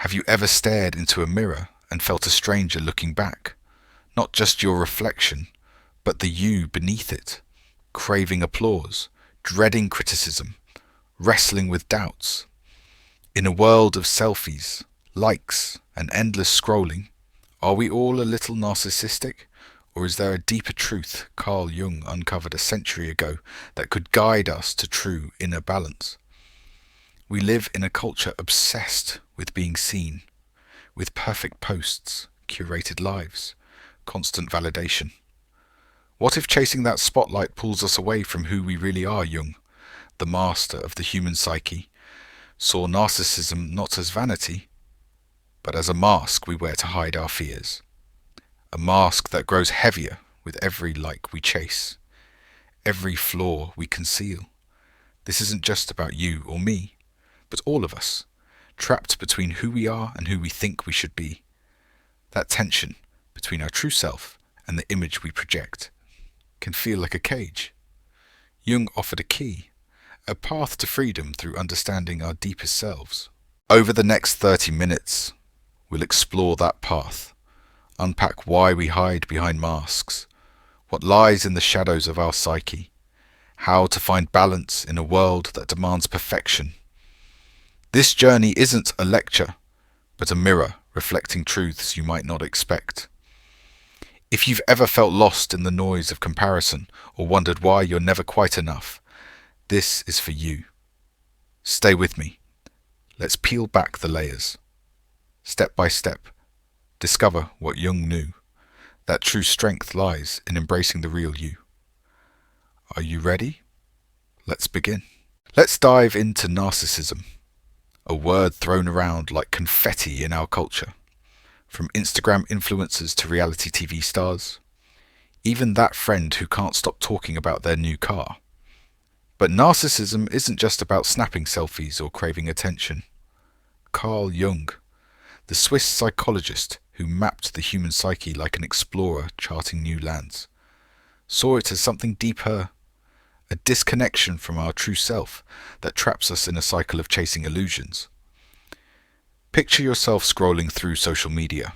Have you ever stared into a mirror and felt a stranger looking back? Not just your reflection, but the you beneath it, craving applause, dreading criticism, wrestling with doubts. In a world of selfies, likes, and endless scrolling, are we all a little narcissistic? Or is there a deeper truth Carl Jung uncovered a century ago that could guide us to true inner balance? We live in a culture obsessed with being seen, with perfect posts, curated lives, constant validation. What if chasing that spotlight pulls us away from who we really are? Jung, the master of the human psyche, saw narcissism not as vanity, but as a mask we wear to hide our fears. A mask that grows heavier with every like we chase, every flaw we conceal. This isn't just about you or me, but all of us, trapped between who we are and who we think we should be. That tension between our true self and the image we project can feel like a cage. Jung offered a key, a path to freedom through understanding our deepest selves. Over the next 30 minutes, we'll explore that path, unpack why we hide behind masks, what lies in the shadows of our psyche, how to find balance in a world that demands perfection. This journey isn't a lecture, but a mirror reflecting truths you might not expect. If you've ever felt lost in the noise of comparison or wondered why you're never quite enough, this is for you. Stay with me. Let's peel back the layers. Step by step, discover what Jung knew, that true strength lies in embracing the real you. Are you ready? Let's begin. Let's dive into narcissism, a word thrown around like confetti in our culture. From Instagram influencers to reality TV stars, even that friend who can't stop talking about their new car. But narcissism isn't just about snapping selfies or craving attention. Carl Jung, the Swiss psychologist who mapped the human psyche like an explorer charting new lands, saw it as something deeper, a disconnection from our true self that traps us in a cycle of chasing illusions. Picture yourself scrolling through social media.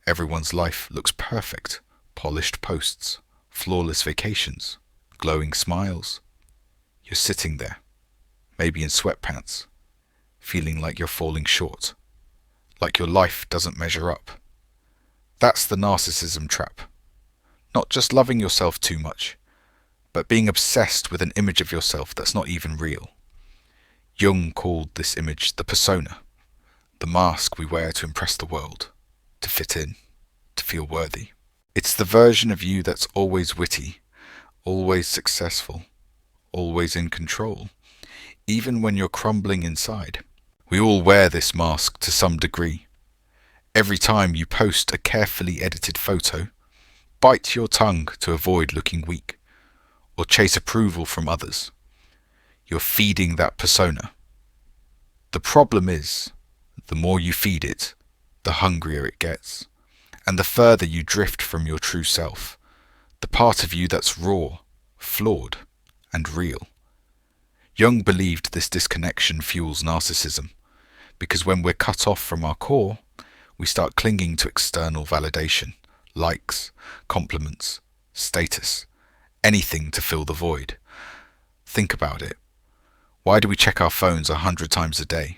Everyone's life looks perfect. Polished posts, flawless vacations, glowing smiles. You're sitting there, maybe in sweatpants, feeling like you're falling short, like your life doesn't measure up. That's the narcissism trap. Not just loving yourself too much, but being obsessed with an image of yourself that's not even real. Jung called this image the persona, the mask we wear to impress the world, to fit in, to feel worthy. It's the version of you that's always witty, always successful, always in control, even when you're crumbling inside. We all wear this mask to some degree. Every time you post a carefully edited photo, bite your tongue to avoid looking weak, or chase approval from others. You're feeding that persona. The problem is, the more you feed it, the hungrier it gets, and the further you drift from your true self, the part of you that's raw, flawed, and real. Jung believed this disconnection fuels narcissism, because when we're cut off from our core, we start clinging to external validation, likes, compliments, status, anything to fill the void. Think about it. Why do we check our phones 100 times a day?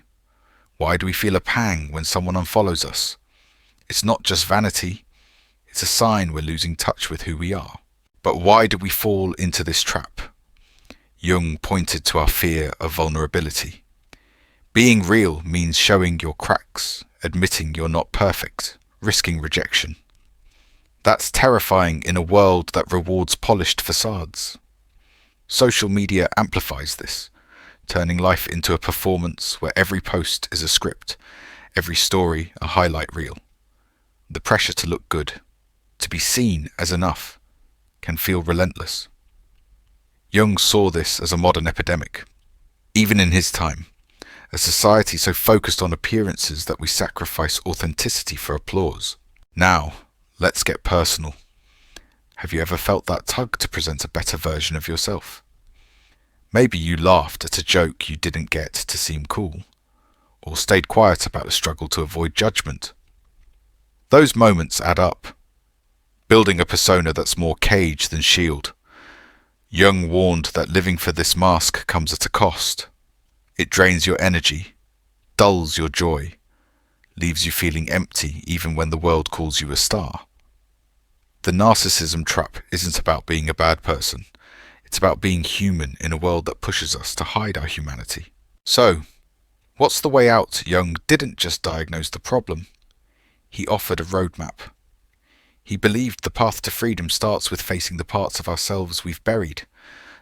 Why do we feel a pang when someone unfollows us? It's not just vanity, it's a sign we're losing touch with who we are. But why do we fall into this trap? Jung pointed to our fear of vulnerability. Being real means showing your cracks, admitting you're not perfect, risking rejection. That's terrifying in a world that rewards polished facades. Social media amplifies this, turning life into a performance where every post is a script, every story a highlight reel. The pressure to look good, to be seen as enough, can feel relentless. Jung saw this as a modern epidemic. Even in his time, a society so focused on appearances that we sacrifice authenticity for applause. Now, let's get personal. Have you ever felt that tug to present a better version of yourself? Maybe you laughed at a joke you didn't get to seem cool, or stayed quiet about a struggle to avoid judgment. Those moments add up, building a persona that's more cage than shield. Jung warned that living for this mask comes at a cost. It drains your energy, dulls your joy, leaves you feeling empty even when the world calls you a star. The narcissism trap isn't about being a bad person. It's about being human in a world that pushes us to hide our humanity. So, what's the way out? Jung didn't just diagnose the problem. He offered a roadmap. He believed the path to freedom starts with facing the parts of ourselves we've buried,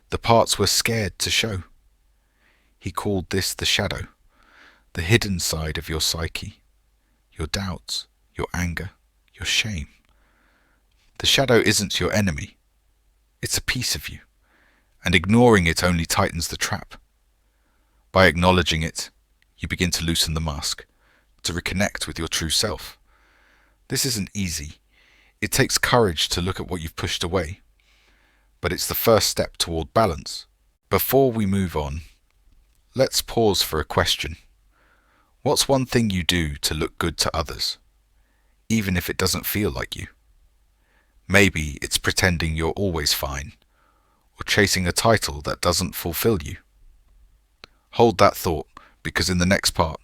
the parts we're scared to show. He called this the shadow, the hidden side of your psyche, your doubts, your anger, your shame. The shadow isn't your enemy. It's a piece of you, and ignoring it only tightens the trap. By acknowledging it, you begin to loosen the mask, to reconnect with your true self. This isn't easy. It takes courage to look at what you've pushed away, but it's the first step toward balance. Before we move on, let's pause for a question. What's one thing you do to look good to others, even if it doesn't feel like you? Maybe it's pretending you're always fine, or chasing a title that doesn't fulfill you. Hold that thought, because in the next part,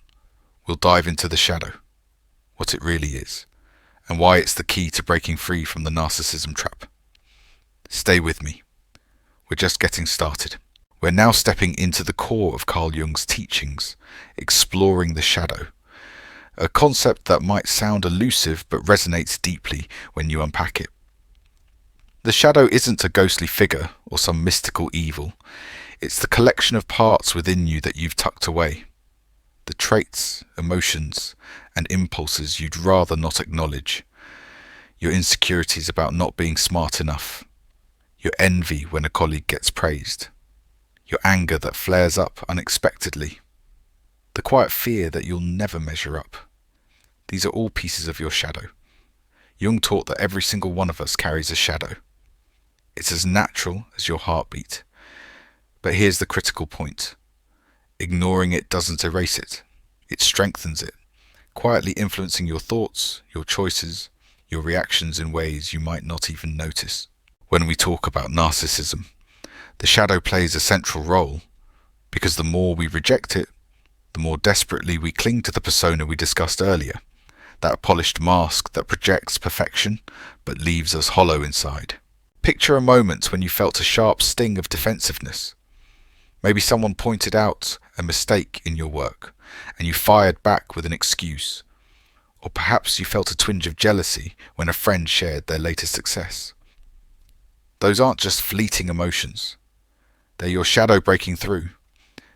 we'll dive into the shadow, what it really is, and why it's the key to breaking free from the narcissism trap. Stay with me. We're just getting started. We're now stepping into the core of Carl Jung's teachings, exploring the shadow, a concept that might sound elusive but resonates deeply when you unpack it. The shadow isn't a ghostly figure or some mystical evil. It's the collection of parts within you that you've tucked away, the traits, emotions, and impulses you'd rather not acknowledge, your insecurities about not being smart enough, your envy when a colleague gets praised, your anger that flares up unexpectedly, the quiet fear that you'll never measure up. These are all pieces of your shadow. Jung taught that every single one of us carries a shadow. It's as natural as your heartbeat. But here's the critical point. Ignoring it doesn't erase it. It strengthens it, quietly influencing your thoughts, your choices, your reactions in ways you might not even notice. When we talk about narcissism, the shadow plays a central role, because the more we reject it, the more desperately we cling to the persona we discussed earlier, that polished mask that projects perfection but leaves us hollow inside. Picture a moment when you felt a sharp sting of defensiveness. Maybe someone pointed out a mistake in your work, and you fired back with an excuse. Or perhaps you felt a twinge of jealousy when a friend shared their latest success. Those aren't just fleeting emotions. They're your shadow breaking through,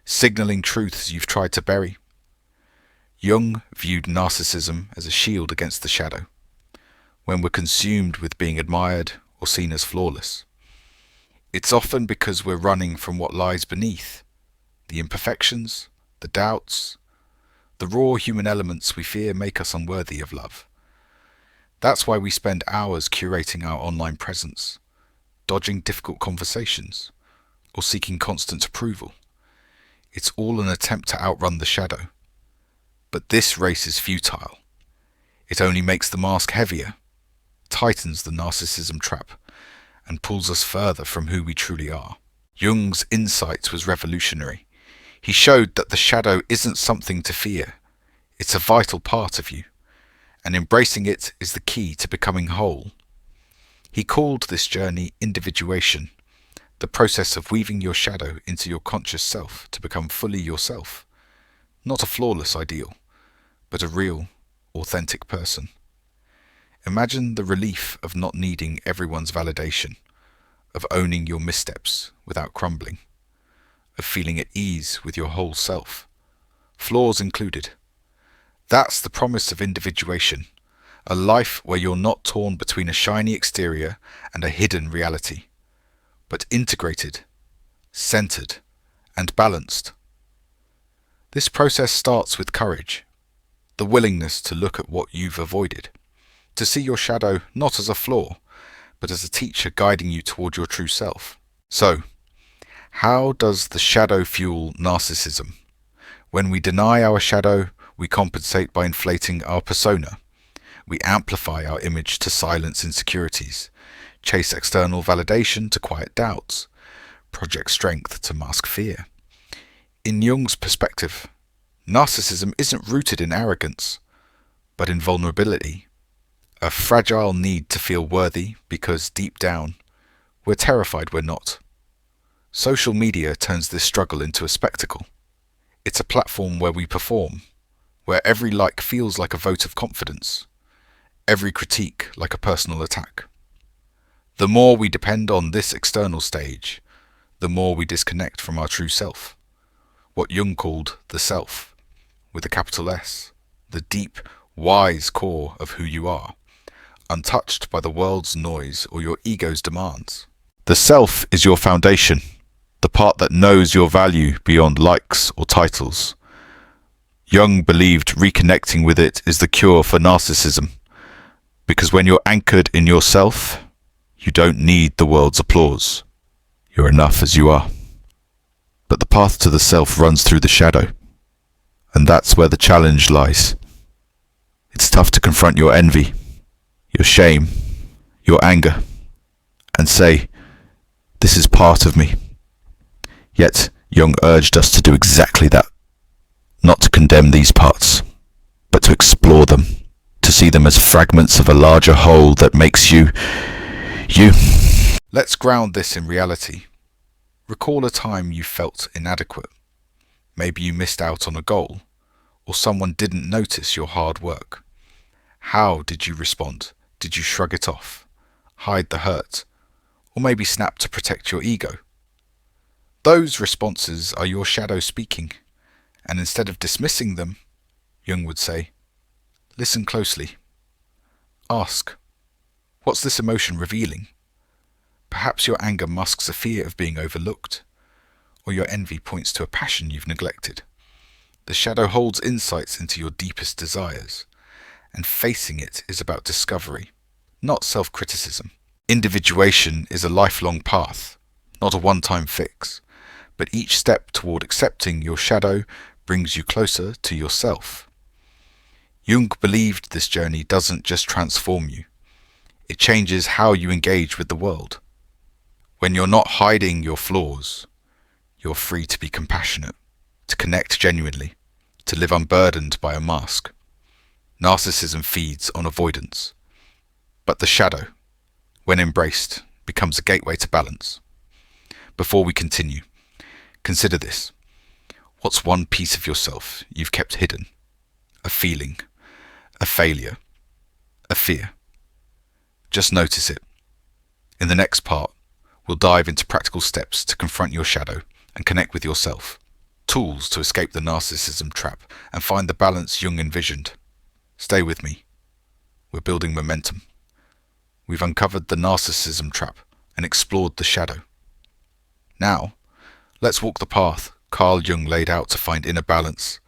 signaling truths you've tried to bury. Jung viewed narcissism as a shield against the shadow, when we're consumed with being admired or seen as flawless. It's often because we're running from what lies beneath, the imperfections, the doubts, the raw human elements we fear make us unworthy of love. That's why we spend hours curating our online presence, dodging difficult conversations, or seeking constant approval. It's all an attempt to outrun the shadow. But this race is futile. It only makes the mask heavier, tightens the narcissism trap, and pulls us further from who we truly are. Jung's insight was revolutionary. He showed that the shadow isn't something to fear. It's a vital part of you, and embracing it is the key to becoming whole. He called this journey individuation, the process of weaving your shadow into your conscious self to become fully yourself. Not a flawless ideal, but a real, authentic person. Imagine the relief of not needing everyone's validation, of owning your missteps without crumbling, of feeling at ease with your whole self, flaws included. That's the promise of individuation, a life where you're not torn between a shiny exterior and a hidden reality, but integrated, centered, and balanced. This process starts with courage, the willingness to look at what you've avoided, to see your shadow not as a flaw, but as a teacher guiding you toward your true self. So, how does the shadow fuel narcissism? When we deny our shadow, We compensate by inflating our persona. We amplify our image to silence insecurities, chase external validation to quiet doubts, project strength to mask fear. In Jung's perspective, narcissism isn't rooted in arrogance, but in vulnerability, a fragile need to feel worthy because deep down, we're terrified we're not. Social media turns this struggle into a spectacle. It's a platform where we perform, where every like feels like a vote of confidence, every critique like a personal attack. The more we depend on this external stage, the more we disconnect from our true self, what Jung called the self, with a capital S, the deep, wise core of who you are, untouched by the world's noise or your ego's demands. The self is your foundation, the part that knows your value beyond likes or titles. Jung believed reconnecting with it is the cure for narcissism, because when you're anchored in yourself, you don't need the world's applause. You're enough as you are. But the path to the self runs through the shadow, and that's where the challenge lies. It's tough to confront your envy, your shame, your anger, and say, "This is part of me." Yet Jung urged us to do exactly that, not to condemn these parts, but to explore them, to see them as fragments of a larger whole that makes you, you. Let's ground this in reality. Recall a time you felt inadequate. Maybe you missed out on a goal, or someone didn't notice your hard work. How did you respond? Did you shrug it off, hide the hurt, or maybe snap to protect your ego? Those responses are your shadow speaking, and instead of dismissing them, Jung would say, listen closely. Ask, what's this emotion revealing? Perhaps your anger masks a fear of being overlooked, or your envy points to a passion you've neglected. The shadow holds insights into your deepest desires, and facing it is about discovery, not self-criticism. Individuation is a lifelong path, not a one-time fix, but each step toward accepting your shadow brings you closer to yourself. Jung believed this journey doesn't just transform you, it changes how you engage with the world. When you're not hiding your flaws, you're free to be compassionate, to connect genuinely, to live unburdened by a mask. Narcissism feeds on avoidance, but the shadow, when embraced, becomes a gateway to balance. Before we continue, consider this. What's one piece of yourself you've kept hidden? A feeling, a failure, a fear. Just notice it. In the next part, we'll dive into practical steps to confront your shadow and connect with yourself. Tools to escape the narcissism trap and find the balance Jung envisioned. Stay with me. We're building momentum. We've uncovered the narcissism trap and explored the shadow. Now, let's walk the path Carl Jung laid out to find inner balance,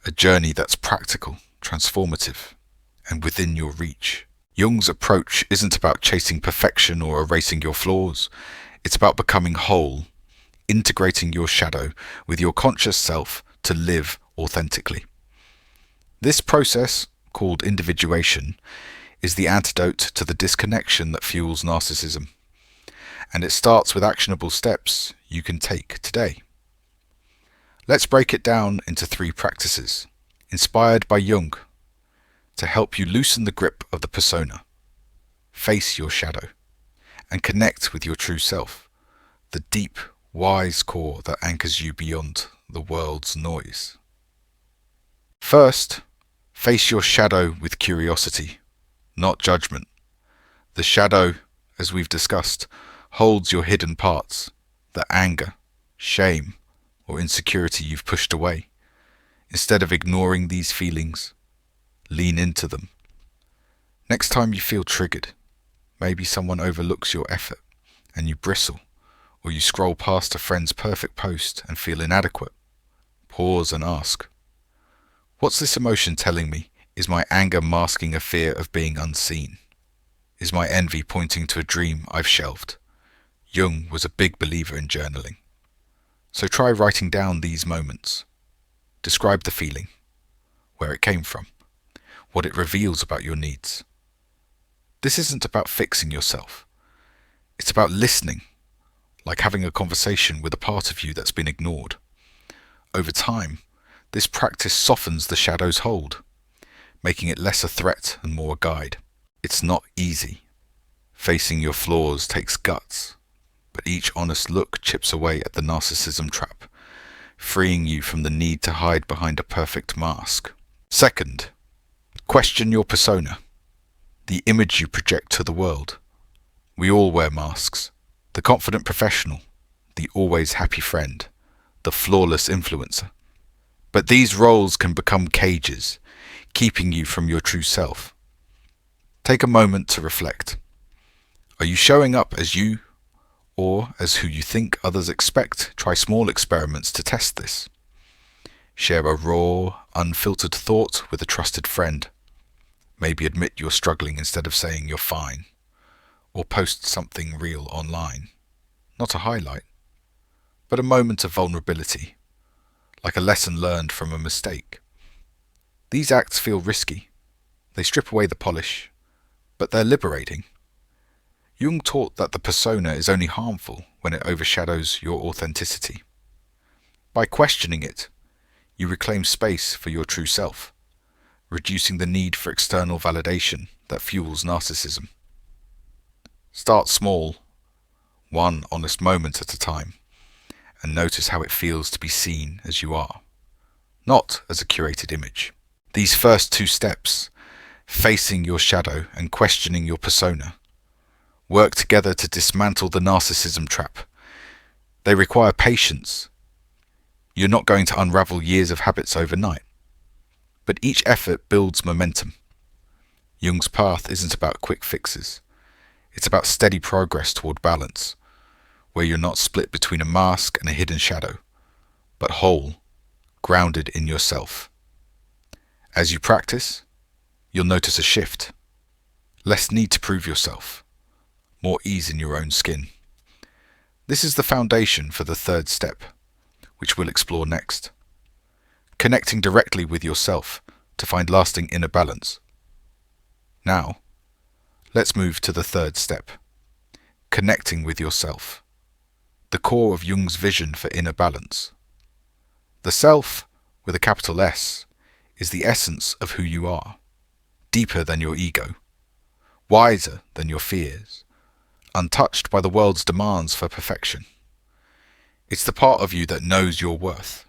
a journey that's practical, transformative, and within your reach. Jung's approach isn't about chasing perfection or erasing your flaws. It's about becoming whole, integrating your shadow with your conscious self to live authentically. This process, called individuation, is the antidote to the disconnection that fuels narcissism. And it starts with actionable steps you can take today. Let's break it down into 3 practices, inspired by Jung, to help you loosen the grip of the persona, face your shadow, and connect with your true self, the deep, wise core that anchors you beyond the world's noise. First, face your shadow with curiosity, not judgment. The shadow, as we've discussed, holds your hidden parts, the anger, shame, or insecurity you've pushed away. Instead of ignoring these feelings, lean into them. Next time you feel triggered, maybe someone overlooks your effort and you bristle, or you scroll past a friend's perfect post and feel inadequate, pause and ask, what's this emotion telling me? Is my anger masking a fear of being unseen? Is my envy pointing to a dream I've shelved? Jung was a big believer in journaling. So try writing down these moments. Describe the feeling. where it came from, what it reveals about your needs. This isn't about fixing yourself. It's about listening, like having a conversation with a part of you that's been ignored. Over time, this practice softens the shadow's hold, making it less a threat and more a guide. It's not easy. Facing your flaws takes guts, but each honest look chips away at the narcissism trap, freeing you from the need to hide behind a perfect mask. Second, question your persona, the image you project to the world. We all wear masks. The confident professional, the always happy friend, the flawless influencer. But these roles can become cages, keeping you from your true self. Take a moment to reflect. Are you showing up as you, or as who you think others expect? Try small experiments to test this. Share a raw, unfiltered thought with a trusted friend. Maybe admit you're struggling instead of saying you're fine. Or post something real online. Not a highlight, but a moment of vulnerability, like a lesson learned from a mistake. These acts feel risky. They strip away the polish, but they're liberating. Jung taught that the persona is only harmful when it overshadows your authenticity. By questioning it, you reclaim space for your true self, reducing the need for external validation that fuels narcissism. Start small, one honest moment at a time, and notice how it feels to be seen as you are, not as a curated image. These first two steps, facing your shadow and questioning your persona, work together to dismantle the narcissism trap. They require patience. You're not going to unravel years of habits overnight, but each effort builds momentum. Jung's path isn't about quick fixes. It's about steady progress toward balance, where you're not split between a mask and a hidden shadow, but whole, grounded in yourself. As you practice, you'll notice a shift. Less need to prove yourself, more ease in your own skin. This is the foundation for the third step, which we'll explore next. Connecting directly with yourself to find lasting inner balance. Now, let's move to the third step, connecting with yourself, the core of Jung's vision for inner balance. The self, with a capital S, is the essence of who you are, deeper than your ego, wiser than your fears, untouched by the world's demands for perfection. It's the part of you that knows your worth,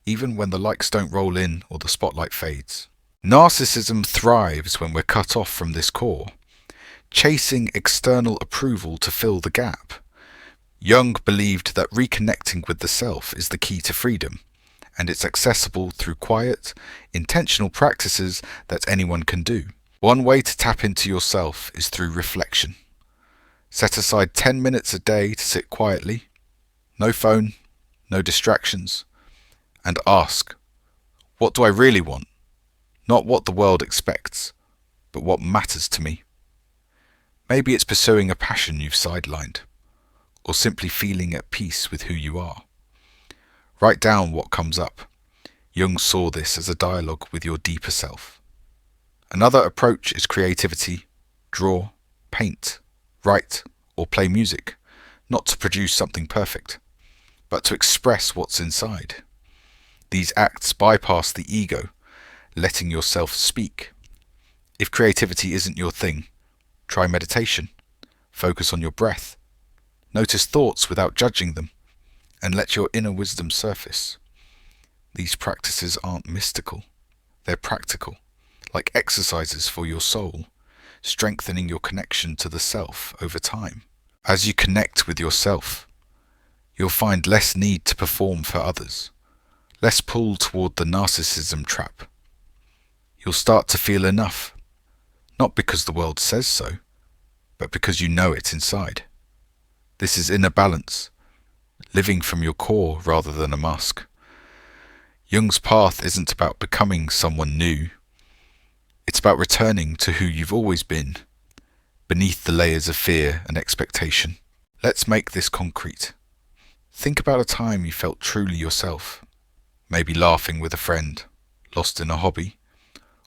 even when the likes don't roll in or the spotlight fades. Narcissism thrives when we're cut off from this core, chasing external approval to fill the gap. Jung believed that reconnecting with the self is the key to freedom, and it's accessible through quiet, intentional practices that anyone can do. One way to tap into yourself is through reflection. Set aside 10 minutes a day to sit quietly, no phone, no distractions, and ask, what do I really want? Not what the world expects, but what matters to me. Maybe it's pursuing a passion you've sidelined, or simply feeling at peace with who you are. Write down what comes up. Jung saw this as a dialogue with your deeper self. Another approach is creativity. Draw, paint, write, or play music, not to produce something perfect, but to express what's inside. These acts bypass the ego, letting yourself speak. If creativity isn't your thing, try meditation. Focus on your breath. Notice thoughts without judging them, and let your inner wisdom surface. These practices aren't mystical. They're practical, like exercises for your soul, strengthening your connection to the self over time. As you connect with yourself, you'll find less need to perform for others, less pull toward the narcissism trap. You'll start to feel enough, not because the world says so, but because you know it inside. This is inner balance, living from your core rather than a mask. Jung's path isn't about becoming someone new. It's about returning to who you've always been, beneath the layers of fear and expectation. Let's make this concrete. Think about a time you felt truly yourself, maybe laughing with a friend, lost in a hobby,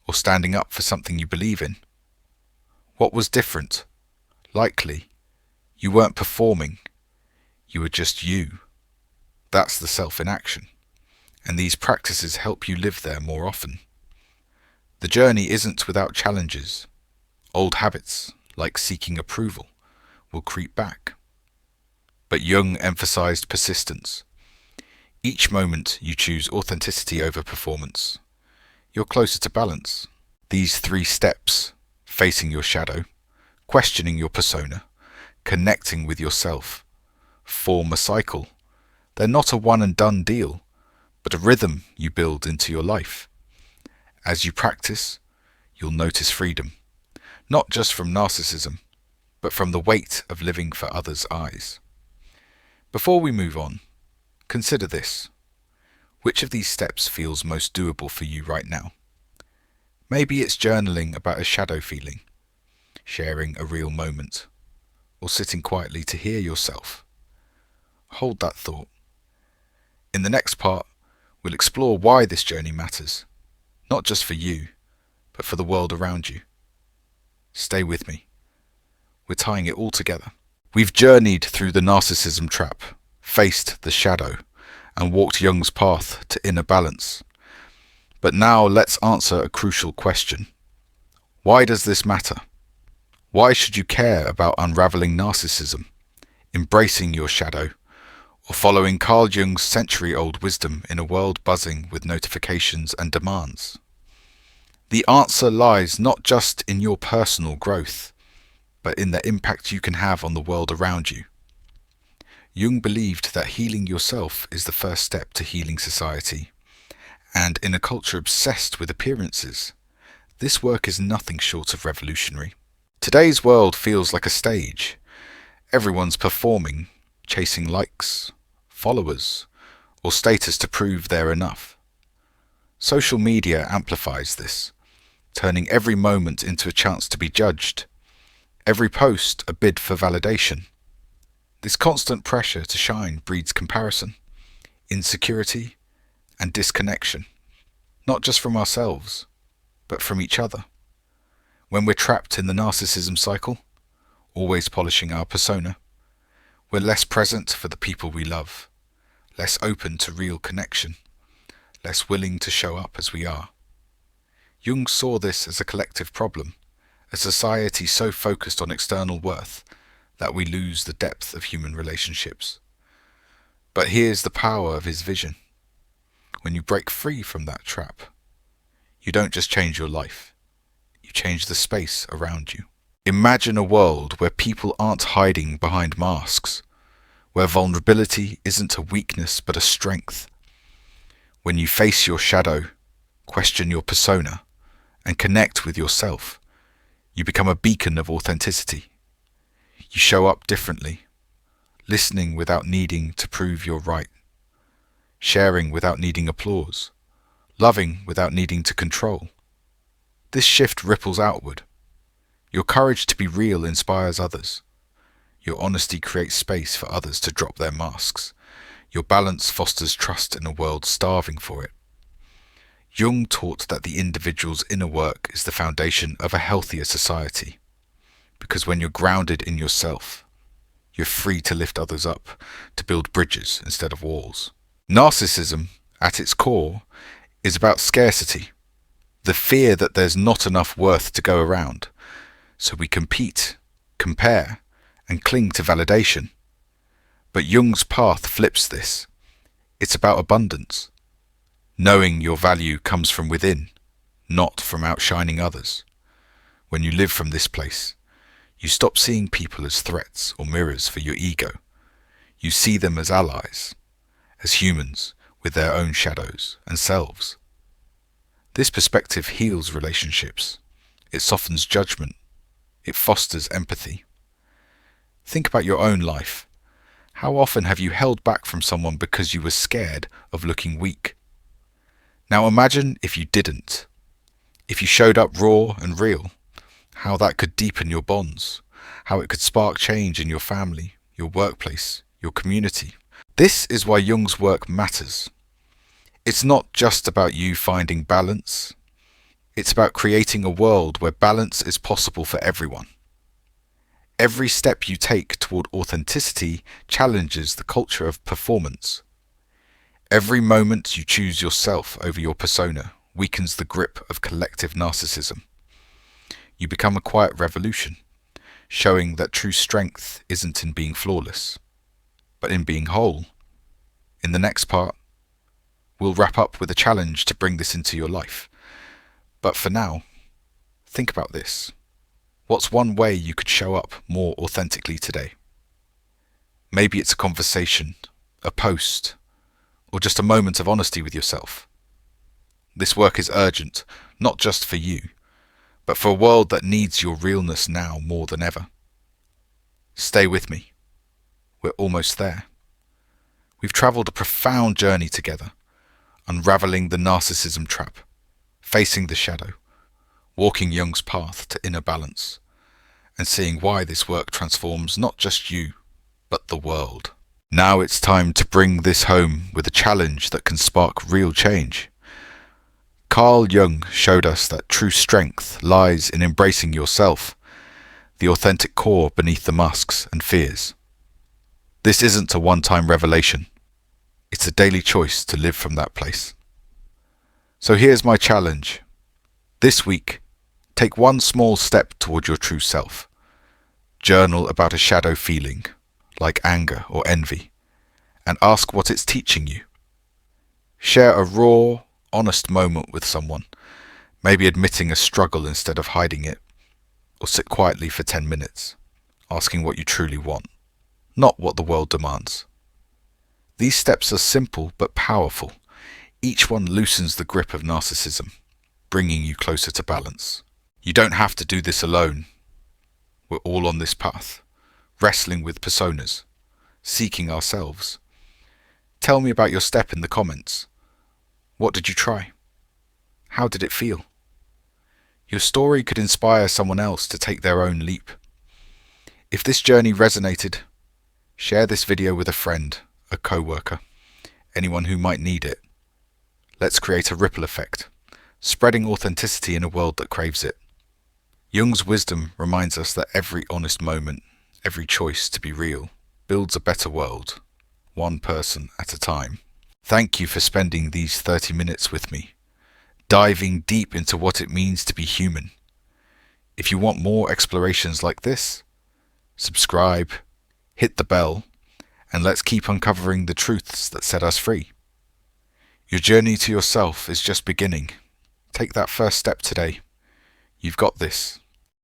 or standing up for something you believe in? What was different? Likely, you weren't performing, you were just you. That's the self in action, and these practices help you live there more often. The journey isn't without challenges. Old habits, like seeking approval, will creep back. But Jung emphasized persistence. Each moment you choose authenticity over performance, you're closer to balance. These 3 steps, facing your shadow, questioning your persona, connecting with yourself, form a cycle. They're not a one and done deal, but a rhythm you build into your life. As you practice, you'll notice freedom, not just from narcissism, but from the weight of living for others' eyes. Before we move on, consider this. Which of these steps feels most doable for you right now? Maybe it's journaling about a shadow feeling, sharing a real moment, or sitting quietly to hear yourself. Hold that thought. In the next part, we'll explore why this journey matters, not just for you, but for the world around you. Stay with me. We're tying it all together. We've journeyed through the narcissism trap, faced the shadow, and walked Jung's path to inner balance. But now let's answer a crucial question. Why does this matter? Why should you care about unraveling narcissism, embracing your shadow, or following Carl Jung's century-old wisdom in a world buzzing with notifications and demands? The answer lies not just in your personal growth, but in the impact you can have on the world around you. Jung believed that healing yourself is the first step to healing society, and in a culture obsessed with appearances, this work is nothing short of revolutionary. Today's world feels like a stage. Everyone's performing, chasing likes, followers, or status to prove they're enough. Social media amplifies this, turning every moment into a chance to be judged, every post a bid for validation. This constant pressure to shine breeds comparison, insecurity, and disconnection, not just from ourselves, but from each other. When we're trapped in the narcissism cycle, always polishing our persona, we're less present for the people we love, less open to real connection, less willing to show up as we are. Jung saw this as a collective problem, a society so focused on external worth that we lose the depth of human relationships. But here's the power of his vision. When you break free from that trap, you don't just change your life, you change the space around you. Imagine a world where people aren't hiding behind masks, where vulnerability isn't a weakness but a strength. When you face your shadow, question your persona, and connect with yourself, you become a beacon of authenticity. You show up differently, listening without needing to prove you're right, sharing without needing applause, loving without needing to control. This shift ripples outward. Your courage to be real inspires others. Your honesty creates space for others to drop their masks. Your balance fosters trust in a world starving for it. Jung taught that the individual's inner work is the foundation of a healthier society, because when you're grounded in yourself, you're free to lift others up, to build bridges instead of walls. Narcissism, at its core, is about scarcity, the fear that there's not enough worth to go around, so we compete, compare, and cling to validation. But Jung's path flips this. It's about abundance. Knowing your value comes from within, not from outshining others. When you live from this place, you stop seeing people as threats or mirrors for your ego. You see them as allies, as humans with their own shadows and selves. This perspective heals relationships. It softens judgment. It fosters empathy. Think about your own life. How often have you held back from someone because you were scared of looking weak? Now imagine if you didn't. If you showed up raw and real, how that could deepen your bonds, how it could spark change in your family, your workplace, your community. This is why Jung's work matters. It's not just about you finding balance. It's about creating a world where balance is possible for everyone. Every step you take toward authenticity challenges the culture of performance. Every moment you choose yourself over your persona weakens the grip of collective narcissism. You become a quiet revolution, showing that true strength isn't in being flawless, but in being whole. In the next part, we'll wrap up with a challenge to bring this into your life. But for now, think about this. What's one way you could show up more authentically today? Maybe it's a conversation, a post, or just a moment of honesty with yourself. This work is urgent, not just for you, but for a world that needs your realness now more than ever. Stay with me. We're almost there. We've travelled a profound journey together, unravelling the narcissism trap, facing the shadow, walking Jung's path to inner balance, and seeing why this work transforms not just you, but the world. Now it's time to bring this home with a challenge that can spark real change. Carl Jung showed us that true strength lies in embracing yourself, the authentic core beneath the masks and fears. This isn't a one-time revelation. It's a daily choice to live from that place. So here's my challenge. This week, take one small step toward your true self. Journal about a shadow feeling, like anger or envy, and ask what it's teaching you. Share a raw, honest moment with someone, maybe admitting a struggle instead of hiding it, or sit quietly for 10 minutes, asking what you truly want, not what the world demands. These steps are simple but powerful. Each one loosens the grip of narcissism, bringing you closer to balance. You don't have to do this alone. We're all on this path, wrestling with personas, seeking ourselves. Tell me about your step in the comments. What did you try? How did it feel? Your story could inspire someone else to take their own leap. If this journey resonated, share this video with a friend, a co-worker, anyone who might need it. Let's create a ripple effect, spreading authenticity in a world that craves it. Jung's wisdom reminds us that every honest moment, every choice to be real, builds a better world, one person at a time. Thank you for spending these 30 minutes with me, diving deep into what it means to be human. If you want more explorations like this, subscribe, hit the bell, and let's keep uncovering the truths that set us free. Your journey to yourself is just beginning. Take that first step today. You've got this.